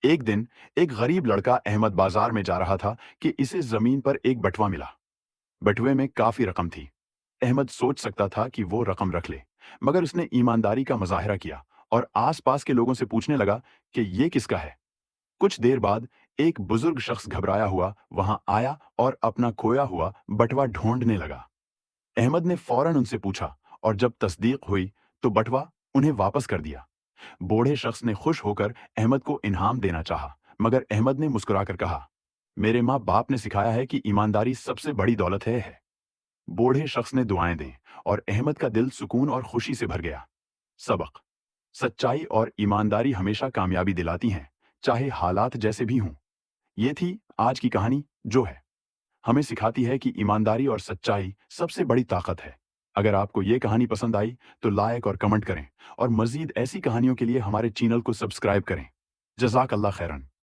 एक दिन एक गरीब लड़का अहमद बाजार में जा रहा था कि इसे जमीन पर एक बटवा मिला। बटुए में काफी रकम थी। अहमद सोच सकता था कि वो रकम रख ले, मगर उसने ईमानदारी का मुजाहिरा किया और आसपास के लोगों से पूछने लगा कि ये किसका है। कुछ देर बाद एक बुजुर्ग शख्स घबराया हुआ वहां आया और अपना खोया हुआ बटवा ढूंढने लगा। अहमद ने फौरन उनसे पूछा और जब तस्दीक हुई तो बटवा उन्हें वापस कर दिया। बूढ़े शख्स ने खुश होकर अहमद को इनाम देना चाहा, मगर अहमद ने मुस्कुराकर कहा, मेरे माँ बाप ने सिखाया है कि ईमानदारी सबसे बड़ी दौलत है। बूढ़े शख्स ने दुआएं दी और अहमद का दिल सुकून और खुशी से भर गया। सबक: सच्चाई और ईमानदारी हमेशा कामयाबी दिलाती हैं, चाहे हालात जैसे भी हों। ये थी आज की कहानी, जो है हमें सिखाती है कि ईमानदारी और सच्चाई सबसे बड़ी ताकत है। अगर आपको ये कहानी पसंद आई तो लाइक और कमेंट करें और मजीद ऐसी कहानियों के लिए हमारे चैनल को सब्सक्राइब करें। जज़ाक अल्लाह खैरन।